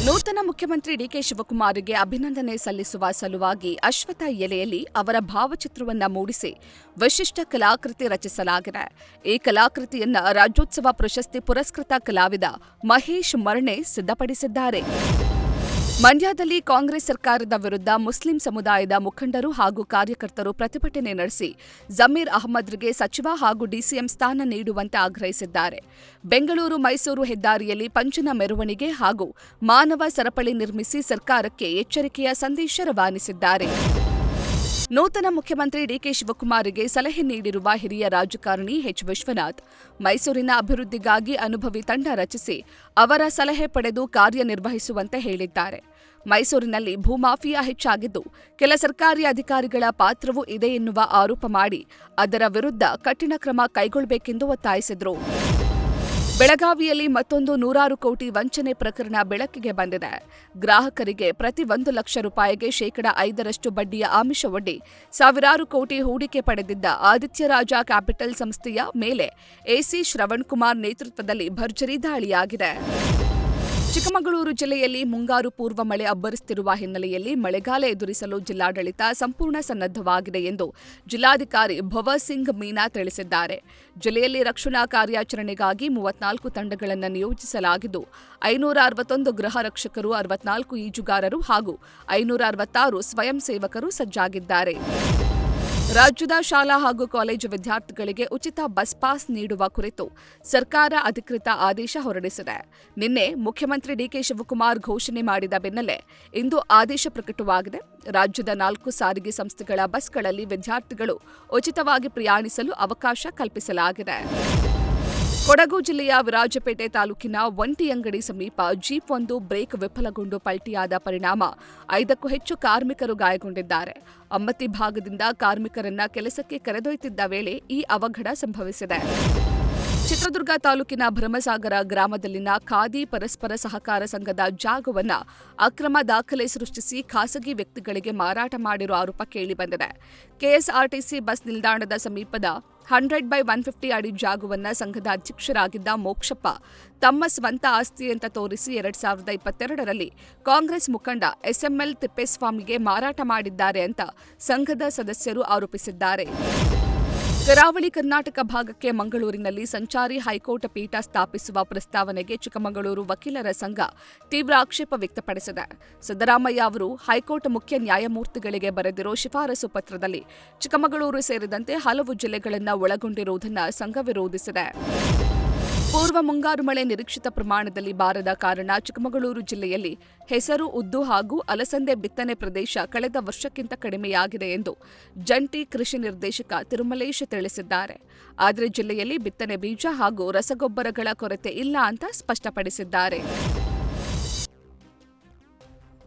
ನೂತನ ಮುಖ್ಯಮಂತ್ರಿ ಡಿಕೆ ಶಿವಕುಮಾರ್ಗೆ ಅಭಿನಂದನೆ ಸಲ್ಲಿಸುವ ಸಲುವಾಗಿ ಅಶ್ವತ್ಥ ಎಲೆಯಲ್ಲಿ ಅವರ ಭಾವಚಿತ್ರವನ್ನು ಮೂಡಿಸಿ ವಿಶಿಷ್ಟ ಕಲಾಕೃತಿ ರಚಿಸಲಾಗಿದೆ. ಈ ಕಲಾಕೃತಿಯನ್ನು ರಾಜ್ಯೋತ್ಸವ ಪ್ರಶಸ್ತಿ ಪುರಸ್ಕೃತ ಕಲಾವಿದ ಮಹೇಶ್ ಮರ್ಣೆ ಸಿದ್ಧಪಡಿಸಿದ್ದಾರೆ. ಮಂಡ್ಯದಲ್ಲಿ ಕಾಂಗ್ರೆಸ್ ಸರ್ಕಾರದ ವಿರುದ್ಧ ಮುಸ್ಲಿಂ ಸಮುದಾಯದ ಮುಖಂಡರು ಹಾಗೂ ಕಾರ್ಯಕರ್ತರು ಪ್ರತಿಭಟನೆ ನಡೆಸಿ ಜಮೀರ್ ಅಹ್ಮದ್ರಿಗೆ ಸಚಿವ ಹಾಗೂ ಡಿಸಿಎಂ ಸ್ಥಾನ ನೀಡುವಂತೆ ಆಗ್ರಹಿಸಿದ್ದಾರೆ. ಬೆಂಗಳೂರು ಮೈಸೂರು ಹೆದ್ದಾರಿಯಲ್ಲಿ ಪಂಜಿನ ಮೆರವಣಿಗೆ ಹಾಗೂ ಮಾನವ ಸರಪಳಿ ನಿರ್ಮಿಸಿ ಸರ್ಕಾರಕ್ಕೆ ಎಚ್ಚರಿಕೆಯ ಸಂದೇಶ ರವಾನಿಸಿದ್ದಾರೆ. ನೂತನ ಮುಖ್ಯಮಂತ್ರಿ ಡಿಕೆ ಶಿವಕುಮಾರ್ಗೆ ಸಲಹೆ ನೀಡಿರುವ ಹಿರಿಯ ರಾಜಕಾರಣಿ ಎಚ್. ವಿಶ್ವನಾಥ್, ಮೈಸೂರಿನ ಅಭಿವೃದ್ಧಿಗಾಗಿ ಅನುಭವಿ ತಂಡ ರಚಿಸಿ ಅವರ ಸಲಹೆ ಪಡೆದು ಕಾರ್ಯನಿರ್ವಹಿಸುವಂತೆ ಹೇಳಿದ್ದಾರೆ. ಮೈಸೂರಿನಲ್ಲಿ ಭೂಮಾಫಿಯಾ ಹೆಚ್ಚಾಗಿದ್ದು, ಕೆಲ ಸರ್ಕಾರಿ ಅಧಿಕಾರಿಗಳ ಪಾತ್ರವೂ ಇದೆ ಎನ್ನುವ ಆರೋಪ ಮಾಡಿ ಅದರ ವಿರುದ್ಧ ಕಠಿಣ ಕ್ರಮ ಕೈಗೊಳ್ಳಬೇಕೆಂದು ಒತ್ತಾಯಿಸಿದರು. ಬೆಳಗಾವಿಯಲ್ಲಿ ಮತ್ತೊಂದು 100 ಕೋಟಿ ವಂಚನೆ ಪ್ರಕರಣ ಬೆಳಕಿಗೆ ಬಂದಿದೆ. ಗ್ರಾಹಕರಿಗೆ ಪ್ರತಿ 1 ಲಕ್ಷ ರೂಪಾಯಿಗೆ ಶೇಕಡ 5ರಷ್ಟು ಬಡ್ಡಿಯ ಆಮಿಷವೊಡ್ಡಿ ಸಾವಿರಾರು ಕೋಟಿ ಹೂಡಿಕೆ ಪಡೆದಿದ್ದ ಆದಿತ್ಯರಾಜ ಕ್ಯಾಪಿಟಲ್ ಸಂಸ್ಥೆಯ ಮೇಲೆ ಎಸಿ ಶ್ರವಣ್ಕುಮಾರ್ ನೇತೃತ್ವದಲ್ಲಿ ಭರ್ಜರಿ ದಾಳಿಯಾಗಿದೆ. ಚಿಕ್ಕಮಗಳೂರು ಜಿಲ್ಲೆಯಲ್ಲಿ ಮುಂಗಾರು ಪೂರ್ವ ಮಳೆ ಅಬ್ಬರಿಸುತ್ತಿರುವ ಹಿನ್ನೆಲೆಯಲ್ಲಿ ಮಳೆಗಾಲ ಎದುರಿಸಲು ಜಿಲ್ಲಾಡಳಿತ ಸಂಪೂರ್ಣ ಸನ್ನದ್ಧವಾಗಿದೆ ಎಂದು ಜಿಲ್ಲಾಧಿಕಾರಿ ಭವರ್ ಸಿಂಗ್ ಮೀನಾ ತಿಳಿಸಿದ್ದಾರೆ. ಜಿಲ್ಲೆಯಲ್ಲಿ ರಕ್ಷಣಾ ಕಾರ್ಯಾಚರಣೆಗಾಗಿ 34 ತಂಡಗಳನ್ನು ನಿಯೋಜಿಸಲಾಗಿದ್ದು, 561 ಗೃಹ ರಕ್ಷಕರು, 64 ಈಜುಗಾರರು ಹಾಗೂ 566 ಸ್ವಯಂ ಸೇವಕರು ಸಜ್ಜಾಗಿದ್ದಾರೆ. ರಾಜ್ಯದ ಶಾಲಾ ಹಾಗೂ ಕಾಲೇಜು ವಿದ್ಯಾರ್ಥಿಗಳಿಗೆ ಉಚಿತ ಬಸ್ ಪಾಸ್ ನೀಡುವ ಕುರಿತು ಸರ್ಕಾರ ಅಧಿಕೃತ ಆದೇಶ ಹೊರಡಿಸಿದೆ. ನಿನ್ನೆ ಮುಖ್ಯಮಂತ್ರಿ ಡಿಕೆ ಶಿವಕುಮಾರ್ ಘೋಷಣೆ ಮಾಡಿದ ಬೆನ್ನಲ್ಲೇ ಇಂದು ಆದೇಶ ಪ್ರಕಟವಾಗಿದೆ. ರಾಜ್ಯದ 4 ಸಾರಿಗೆ ಸಂಸ್ಥೆಗಳ ಬಸ್ಗಳಲ್ಲಿ ವಿದ್ಯಾರ್ಥಿಗಳು ಉಚಿತವಾಗಿ ಪ್ರಯಾಣಿಸಲು ಅವಕಾಶ ಕಲ್ಪಿಸಲಾಗಿದೆ. ಕೊಡಗು ಜಿಲ್ಲೆಯ ವಿರಾಜಪೇಟೆ ತಾಲೂಕಿನ ಒಂಟಿಯಂಗಡಿ ಸಮೀಪ ಜೀಪ್ ಒಂದು ಬ್ರೇಕ್ ವಿಫಲಗೊಂಡು ಪಲ್ಟಿಯಾದ ಪರಿಣಾಮ 5ಕ್ಕೂ ಹೆಚ್ಚು ಕಾರ್ಮಿಕರು ಗಾಯಗೊಂಡಿದ್ದಾರೆ. ಅಮ್ಮತ್ತಿ ಭಾಗದಿಂದ ಕಾರ್ಮಿಕರನ್ನ ಕೆಲಸಕ್ಕೆ ಕರೆದೊಯ್ಯುತ್ತಿದ್ದ ವೇಳೆ ಈ ಅವಘಡ ಸಂಭವಿಸಿದೆ. ಚಿತ್ರದುರ್ಗ ತಾಲೂಕಿನ ಭರಮಸಾಗರ ಗ್ರಾಮದಲ್ಲಿನ ಖಾದಿ ಪರಸ್ಪರ ಸಹಕಾರ ಸಂಘದ ಜಾಗವನ್ನು ಅಕ್ರಮ ದಾಖಲೆ ಸೃಷ್ಟಿಸಿ ಖಾಸಗಿ ವ್ಯಕ್ತಿಗಳಿಗೆ ಮಾರಾಟ ಮಾಡಿರುವ ಆರೋಪ ಕೇಳಿಬಂದಿದೆ. ಕೆಎಸ್ಆರ್ಟಿಸಿ ಬಸ್ ನಿಲ್ದಾಣದ ಸಮೀಪದ 100/150 ಅಡಿ ಜಾಗವನ್ನು ಸಂಘದ ಅಧ್ಯಕ್ಷರಾಗಿದ್ದ ಮೋಕ್ಷಪ್ಪ ತಮ್ಮ ಸ್ವಂತ ಆಸ್ತಿ ಅಂತ ತೋರಿಸಿ 2022ರಲ್ಲಿ ಕಾಂಗ್ರೆಸ್ ಮುಖಂಡ ಎಸ್ಎಂಎಲ್ ತಿಪ್ಪೇಸ್ವಾಮಿಗೆ ಮಾರಾಟ ಮಾಡಿದ್ದಾರೆ ಅಂತ ಸಂಘದ ಸದಸ್ಯರು ಆರೋಪಿಸಿದ್ದಾರೆ. ಕರಾವಳಿ ಕರ್ನಾಟಕ ಭಾಗಕ್ಕೆ ಮಂಗಳೂರಿನಲ್ಲಿ ಸಂಚಾರಿ ಹೈಕೋರ್ಟ್ ಪೀಠ ಸ್ಥಾಪಿಸುವ ಪ್ರಸ್ತಾವನೆಗೆ ಚಿಕ್ಕಮಗಳೂರು ವಕೀಲರ ಸಂಘ ತೀವ್ರ ಆಕ್ಷೇಪ ವ್ಯಕ್ತಪಡಿಸಿದೆ. ಸಿದ್ದರಾಮಯ್ಯ ಅವರು ಹೈಕೋರ್ಟ್ ಮುಖ್ಯ ನ್ಯಾಯಮೂರ್ತಿಗಳಿಗೆ ಬರೆದಿರೋ ಶಿಫಾರಸು ಪತ್ರದಲ್ಲಿ ಚಿಕ್ಕಮಗಳೂರು ಸೇರಿದಂತೆ ಹಲವು ಜಿಲ್ಲೆಗಳನ್ನು ಒಳಗೊಂಡಿರುವುದನ್ನು ಸಂಘ ವಿರೋಧಿಸಿದೆ. ಪೂರ್ವ ಮುಂಗಾರು ಮಳೆ ನಿರೀಕ್ಷಿತ ಪ್ರಮಾಣದಲ್ಲಿ ಬಾರದ ಕಾರಣ ಚಿಕ್ಕಮಗಳೂರು ಜಿಲ್ಲೆಯಲ್ಲಿ ಹೆಸರು, ಉದ್ದು ಹಾಗೂ ಅಲಸಂದೆ ಬಿತ್ತನೆ ಪ್ರದೇಶ ಕಳೆದ ವರ್ಷಕ್ಕಿಂತ ಕಡಿಮೆಯಾಗಿದೆ ಎಂದು ಜಂಟಿ ಕೃಷಿ ನಿರ್ದೇಶಕ ತಿರುಮಲೇಶ್ ತಿಳಿಸಿದ್ದಾರೆ. ಆದರೆ ಜಿಲ್ಲೆಯಲ್ಲಿ ಬಿತ್ತನೆ ಬೀಜ ಹಾಗೂ ರಸಗೊಬ್ಬರಗಳ ಕೊರತೆ ಇಲ್ಲ ಅಂತ ಸ್ಪಷ್ಟಪಡಿಸಿದ್ದಾರೆ.